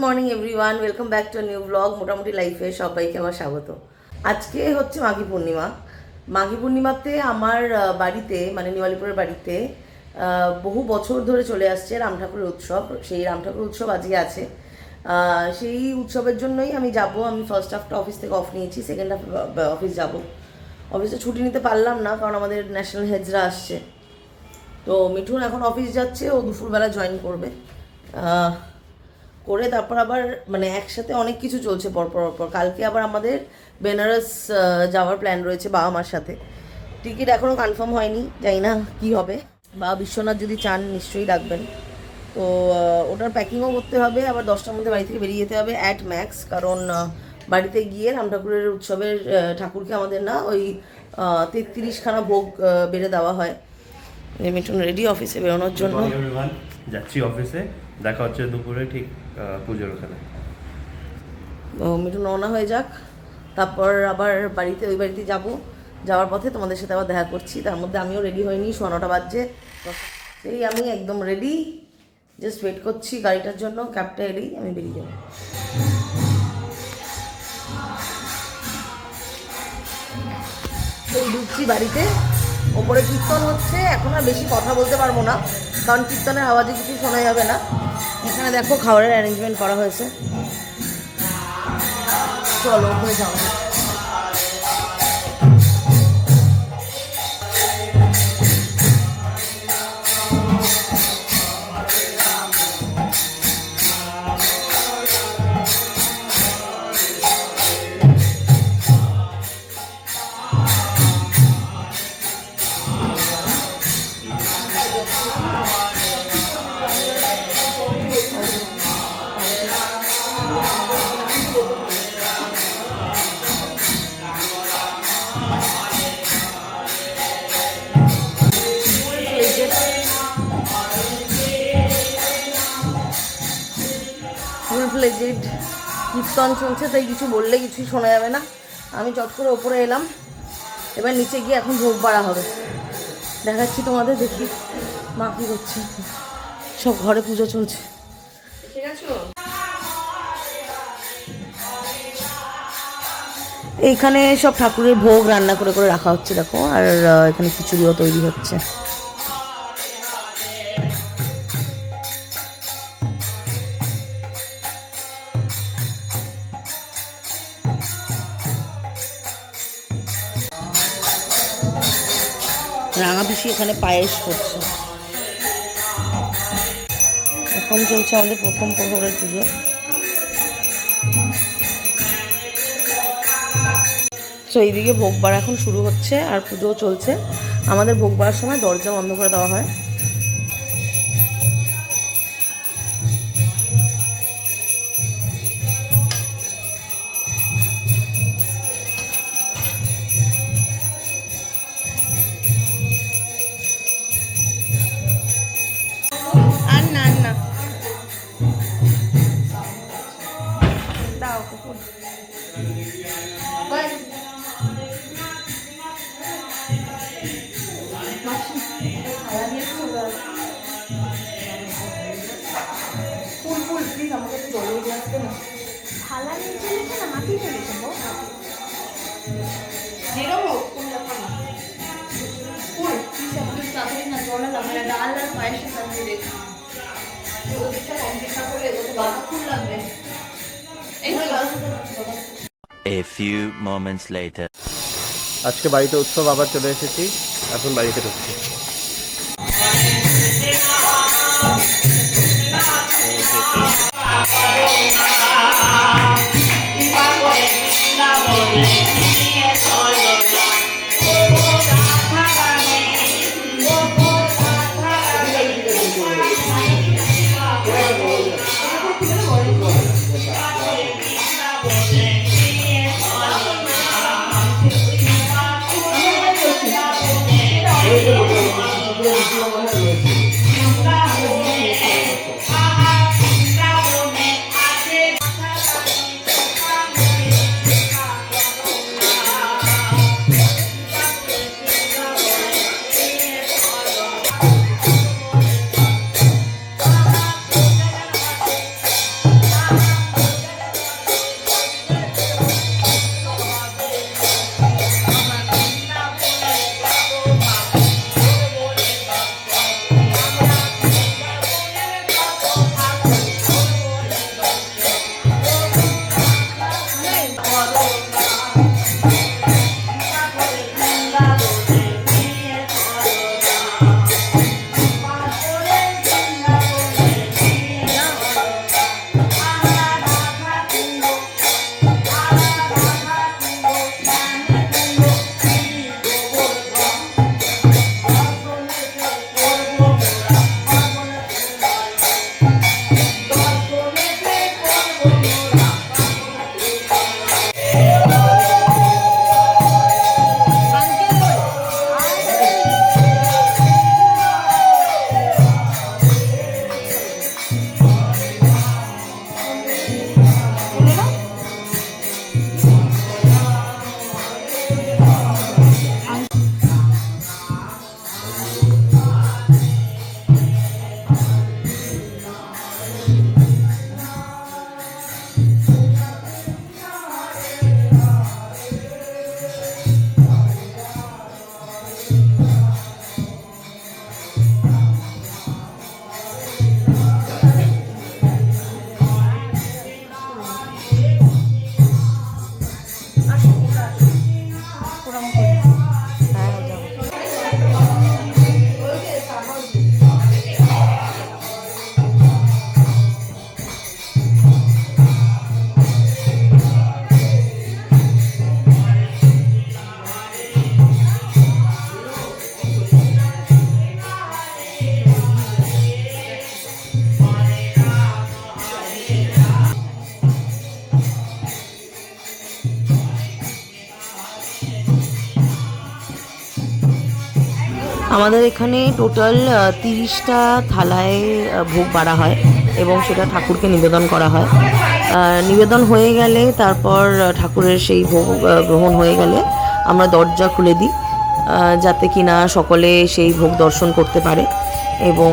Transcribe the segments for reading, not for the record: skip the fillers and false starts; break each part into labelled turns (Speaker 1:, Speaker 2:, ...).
Speaker 1: Morning everyone, welcome back to new blog মোটামুটি লাইফে সবাইকে আমার স্বাগত। আজকে হচ্ছে মাঘী পূর্ণিমা। মাঘী পূর্ণিমাতে আমার বাড়িতে মানে নিওয়ালিপুরের বাড়িতে বহু বছর ধরে চলে আসছে রাম ঠাকুরের উৎসব। সেই রাম ঠাকুর উৎসব আজকে আছে। সেই উৎসবের জন্যই আমি যাব। আমি ফার্স্ট হাফটা অফিস থেকে অফ নিয়েছি, সেকেন্ড হাফ অফিস যাব। অফিসে ছুটি নিতে পারলাম না কারণ আমাদের ন্যাশনাল হেডসরা আসছে। তো মিঠুন এখন অফিস যাচ্ছে, ও দুপুরবেলা জয়েন করবে। করে তারপর আবার মানে একসাথে অনেক কিছু চলছে পরপর। কালকে আবার আমাদের বেনারস যাওয়ার প্ল্যান রয়েছে বাবা মার সাথে। টিকিট এখনও কনফার্ম হয়নি, জানি না কী হবে। বাবা বিশ্বনাথ যদি চান নিশ্চয়ই ডাকবেন। তো ওটার প্যাকিংও করতে হবে, আবার 10টার মধ্যে বাড়ি থেকে বেরিয়ে যেতে হবে অ্যাট ম্যাক্স। কারণ বাড়িতে গিয়ে রাম ঠাকুরের উৎসবের ঠাকুরকে আমাদের না ওই 33খানা ভোগ বেড়ে দেওয়া হয়। মিঠুন রেডি অফিসে বেরোনোর জন্য।
Speaker 2: যাচ্ছি অফিসে, দেখা হচ্ছে দুপুরে ঠিক পুজোর ওখানে।
Speaker 1: মিঠুন রওনা হয়ে যাক, তারপর আবার ওই বাড়িতে যাওয়ার পথে তোমাদের সাথে আবার দেখা করছি। তার মধ্যে আমিও রেডি হইনি, 9:15 বাজছে। সেই আমি একদম রেডি, জাস্ট ওয়েট করছি গাড়িটার জন্য। ক্যাবটা এলেই আমি বেরিয়ে যাবো। এই ঢুকছি বাড়িতে, ওপরে কীর্তন হচ্ছে। এখন আর বেশি কথা বলতে পারবো না কারণ কীর্তনের আওয়াজে কিছু শোনা যাবে না। এখানে দেখো খাবারের অ্যারেঞ্জমেন্ট করা হয়েছে। চলো ওপরে যাও। ফুল ফ্লেজেড কীর্তন চলছে, তাই কিছু বললে কিছুই শোনা যাবে না। আমি চট করে ওপরে এলাম, এবার নিচে গিয়ে এখন ভোগ বাড়া হবে। দেখাচ্ছি তোমাদের, দেখি মা কী করছে। সব ঘরে পুজো চলছে। ঠিক আছে, এইখানে সব ঠাকুরের ভোগ রান্না করে করে রাখা হচ্ছে দেখো। আর এখানে খিচুড়িও তৈরি হচ্ছে। রাঙা পিসি এখানে পায়েস করছে। এখন চলছে আমাদের প্রথম প্রহরের পুজো। তো এইদিকে ভোগ বাড়া এখন শুরু হচ্ছে আর পুজোও চলছে। আমাদের ভোগ বাড়ার সময় দরজা বন্ধ করে দেওয়া হয়। আর না না দাও ফুল প্লিজ আমাকে একটু জলের গ্লাস দেন। থালা নিচে রেখে না মাটিতে রেখে যেরকম হোক কোন ব্যাপার না। ফুল প্লিজ আমাকে তাড়াতাড়ি না জলে লাগবে, ডাল আর পায়েসের সাথে রেখে ওদিকটা কমপ্লিট না করলে ওটা বাঁধা ফুল লাগবে। এই
Speaker 3: A few moments later.
Speaker 2: আজকে বাড়িতে উৎসব, আবার চলে এসেছি, এখন বাড়িতে ঢুকছি।
Speaker 1: আমাদের এখানে টোটাল 30টা থালায় ভোগ বাড়া হয় এবং সেটা ঠাকুরকে নিবেদন করা হয়। নিবেদন হয়ে গেলে তারপর ঠাকুরের সেই ভোগ গ্রহণ হয়ে গেলে আমরা দরজা খুলে দিই, যাতে কিনা সকলে সেই ভোগ দর্শন করতে পারে। এবং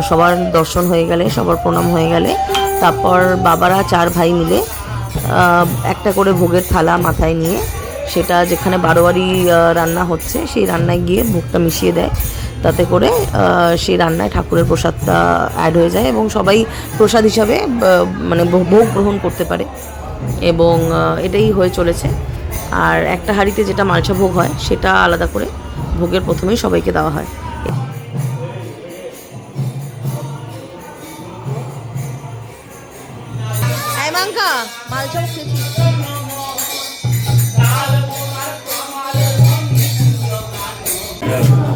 Speaker 1: সবার দর্শন হয়ে গেলে, সবার প্রণাম হয়ে গেলে তারপর বাবারা 4 ভাই মিলে একটা করে ভোগের থালা মাথায় নিয়ে সেটা যেখানে বারোয়ারি রান্না হচ্ছে সেই রান্নায় গিয়ে ভোগটা মিশিয়ে দেয়, তাতে করে সেই রান্নায় ঠাকুরের প্রসাদটা অ্যাড হয়ে যায় এবং সবাই প্রসাদ হিসাবে মানে ভোগ গ্রহণ করতে পারে। এবং এটাই হয়ে চলেছে। আর একটা হাঁড়িতে যেটা মালসা ভোগ হয় সেটা আলাদা করে ভোগের প্রথমেই সবাইকে দেওয়া হয়। মালসা ভোগ খেয়েছি।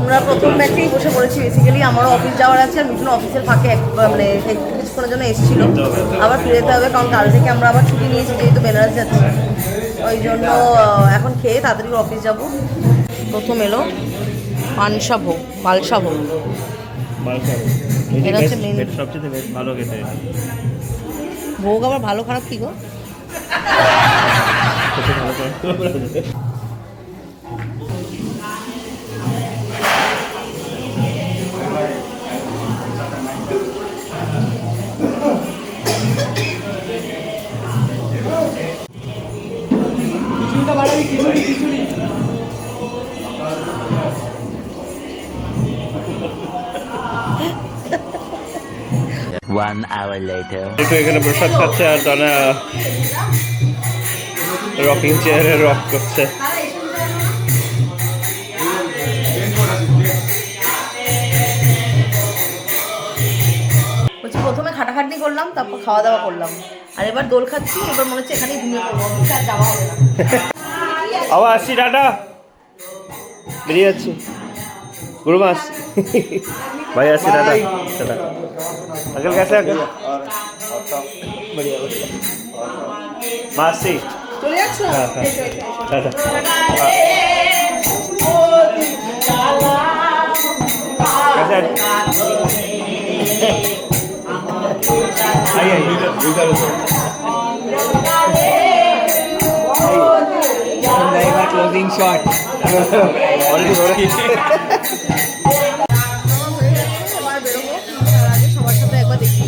Speaker 1: আমরা প্রথম ব্যাচেই বসে পড়েছি। বেসিক্যালি আমারও অফিস যাওয়ার আছে, আর মিঠুন অফিসের ফাঁকে মানে কিছুক্ষণের জন্য এসেছিল, আবার ফিরে যেতে হবে কারণ কাল থেকে আমরা আবার ছুটি নিয়েছি যেহেতু বেনারস যাচ্ছি। ওই জন্য এখন খেয়ে তাড়াতাড়ি অফিস যাব। প্রথম এলো মালসা ভোগ, মালসা ভোগ। এটা হচ্ছে মেন
Speaker 2: সবচেয়ে ভালো খেতে।
Speaker 1: ভোগ আবার ভালো খারাপ কি গো?
Speaker 3: One hour later.
Speaker 2: একটু এখানে প্রসাদ খাচ্ছে আর তারা রকিং চেয়ারে রক করছে।
Speaker 1: প্রথমে খাটাখাটনি করলাম, তারপর খাওয়া দাওয়া করলাম, আর এবার দোল খাচ্ছি। এবার মনে হচ্ছে এখানেই ঘুমিয়ে পড়বো, আর যাওয়া হবে না।
Speaker 2: আবার আসছি, টাটা, বেরিয়ে যাচ্ছি। গুরু মাস भाई আসছি, টাটা টাটা। अंकल कैसे अंकल? बढ़िया बढ़िया। मासी
Speaker 1: চলে যাচ্ছ?
Speaker 2: हाँ हाँ टाटा। कैसे आइए आइए। क्लोजिंग शॉट ऑलरेडी हो रही है।
Speaker 1: এবার বেরোবো, তার আগে সবার সাথে একবার দেখি।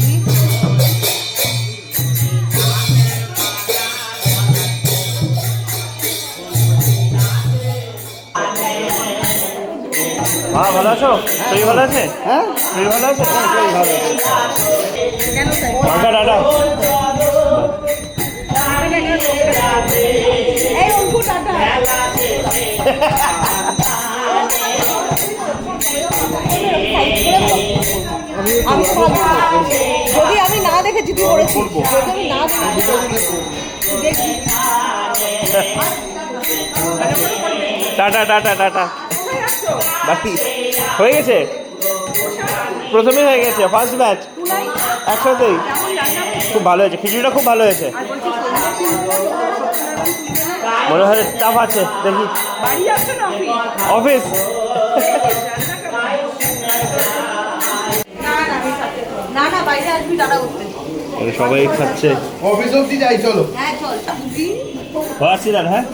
Speaker 2: হ্যাঁ ভালো আছো? শরীর ভালো আছে? হ্যাঁ শরীর ভালো আছে? হ্যাঁ শরীর ভালো আছে।
Speaker 1: কেন তাই?
Speaker 2: Tata tata.
Speaker 1: এই অঙ্কু টাটা। যদি আমি না দেখে জিতে পড়েছি, যদি আমি না দেখি।
Speaker 2: Tata tata tata. বাকি হয়ে গেছে, প্রথমেই হয়ে গেছে, ফার্স্ট ব্যাচ একসাথেই। খুব ভালো হয়েছে, খিচুড়িটা খুব ভালো হয়েছে। মনে হয় টাফ আছে, দেখি। অফিস
Speaker 1: না না, বাইরে আসবি দাদা করতে।
Speaker 2: সবাই খাচ্ছে,
Speaker 4: অফিস অব্দি যাই, চলো।
Speaker 1: হ্যাঁ চল, বুঝি
Speaker 2: আসছি দাদা। হ্যাঁ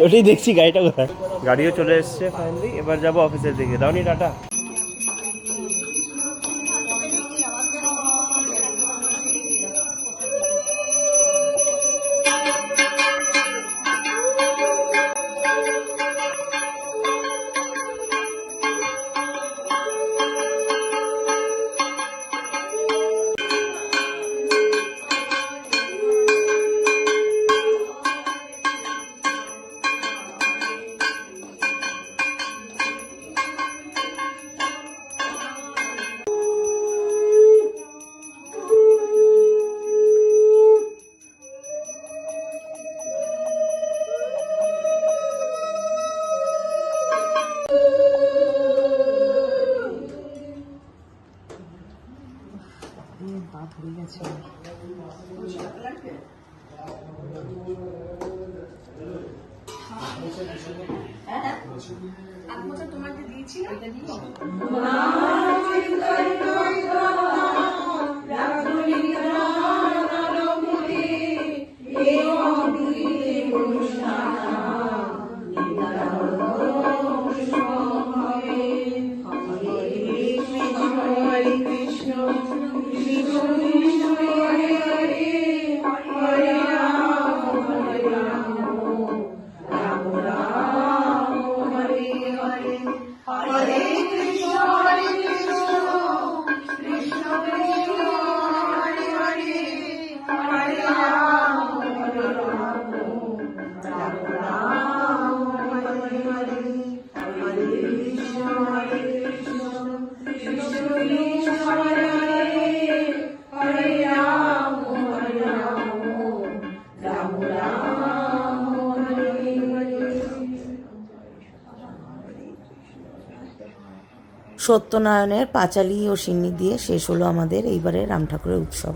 Speaker 2: ওটাই দেখছি গাড়িটা কোথায়। গাড়িও চলে এসছে ফাইনালি, এবার যাবো অফিসের দিকে। দাওনি টাটা।
Speaker 1: সত্যনারায়ণের পাঁচালী ও সিন্নি দিয়ে শেষ হলো আমাদের এইবারের রাম ঠাকুরের উৎসব।